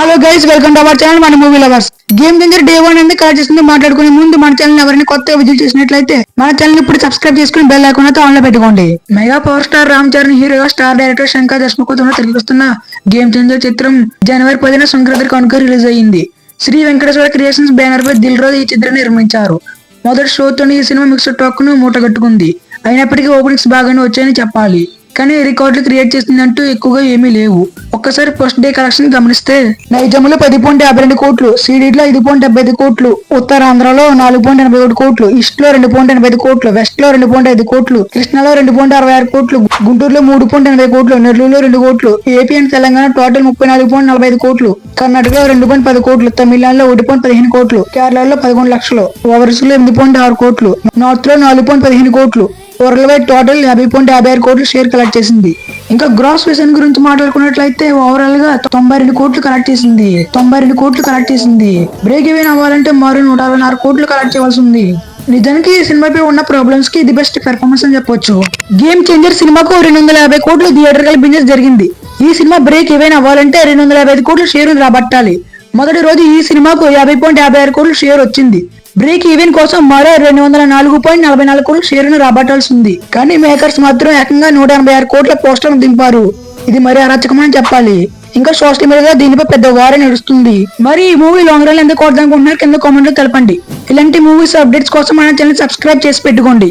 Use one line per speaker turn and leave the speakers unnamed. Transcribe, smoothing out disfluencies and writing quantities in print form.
Hello guys, welcome to our channel మన movie lovers. Game changer day 1 ఎందుకు collect చేస్తుంది మాట్లాడుకునే ముందు మన ఛానల్ ఎవరైనా కొత్తగా విజిట్ చేసినట్లయితే మన ఛానల్ ఇప్పుడు సబ్స్క్రైబ్ చేసుకుని బెల్ ఐకాన్ అయితే ఆన్ లో పెట్టుకోండి. Mega power star Ram Charan హీరోగా స్టార్ డైరెక్టర్ శంకర్ దర్శకత్వంలో తెరకెక్కుతున్న గేమ్ చేంజర్ చిత్రం జనవరి 10న సంక్రాంతి కానుక రిలీజ్ అయ్యింది. శ్రీ వెంకటేశ్వర క్రియేషన్స్ బ్యానర్ పై దిల్ రాజు ఈ చిత్రాన్ని నిర్మించారు. మొదటి షోతోనే ఈ సినిమా మిక్స్డ్ టాక్ ను మూటగట్టుకుంది. అయినప్పటికీ ఓపెనింగ్స్ బాగానే వచ్చాయని చెప్పాలి. కానీ రికార్డులు క్రియేట్ చేసిందంటూ ఎక్కువగా ఏమీ లేవు. ఒక్కసారి ఫస్ట్ డే కలెక్షన్ గమనిస్తే నైజాంలో 10.52 కోట్లు, సిడీలో 5.75 కోట్లు, ఉత్తరాంధ్రలో 4.81 కోట్లు, ఈస్ట్ లో 2.85 కోట్లు, వెస్ట్ లో 2.5 కోట్లు, కృష్ణాలో 2.66 కోట్లు, గుంటూరులో 3.80 కోట్లు, నెల్లూరులో 2 కోట్లు, ఏపీ అండ్ తెలంగాణ టోటల్ 34.45 కోట్లు, కర్ణాటకలో 2.10 కోట్లు, తమిళనాడులో 1.15 కోట్లు, కేరళలో 11 లక్షలు, ఓవర్సీస్ లో 8.6 కోట్లు, నార్త్ లో 4.15 కోట్లు, వరల్డ్ వైడ్ టోటల్ 50.56 కోట్లు షేర్ కలెక్ట్ చేసింది. ఇంకా గ్రాస్ విజన్ గురించి మాట్లాడుకున్నట్లయితే ఓవరాల్ గా 92 కోట్లు కలెక్ట్ చేసింది. బ్రేక్ ఈవెన్ అవ్వాలంటే మరో 126 కోట్లు కలెక్ట్ చేయవలసి ఉంది. నిజానికి ఈ సినిమాపై ఉన్న ప్రాబ్లమ్స్ కి ఇది బెస్ట్ పెర్ఫార్మెన్స్ అని చెప్పొచ్చు. గేమ్ చేంజర్ సినిమాకు 250 కోట్లు థియేటర్కల్ బిజినెస్ జరిగింది. ఈ సినిమా బ్రేక్ ఈవెన్ అవ్వాలంటే 255 కోట్లు షేర్ రాబట్టాలి. మొదటి రోజు ఈ సినిమాకు 50.56 కోట్లు షేర్ వచ్చింది. బ్రేక్ ఈవెన్ కోసం మరో 204.44 కోట్ల షేరును రాబట్టాల్సి ఉంది. కానీ మేకర్స్ మాత్రం ఏకంగా 186 కోట్ల పోస్టర్ దింపారు. ఇది మరీ అరాచకమని చెప్పాలి. ఇంకా సోషల్ మీడియాలో దీనిపై పెద్ద వారే నడుస్తుంది. మరి ఈ మూవీ లాంగ్ రన్ ఎందుకు వద్దనుకుంటున్నారు కింద కామెంట్ లో తెలపండి. ఇలాంటి మూవీస్ అప్డేట్స్ కోసం మన ఛానల్ సబ్స్క్రైబ్ చేసి పెట్టుకోండి.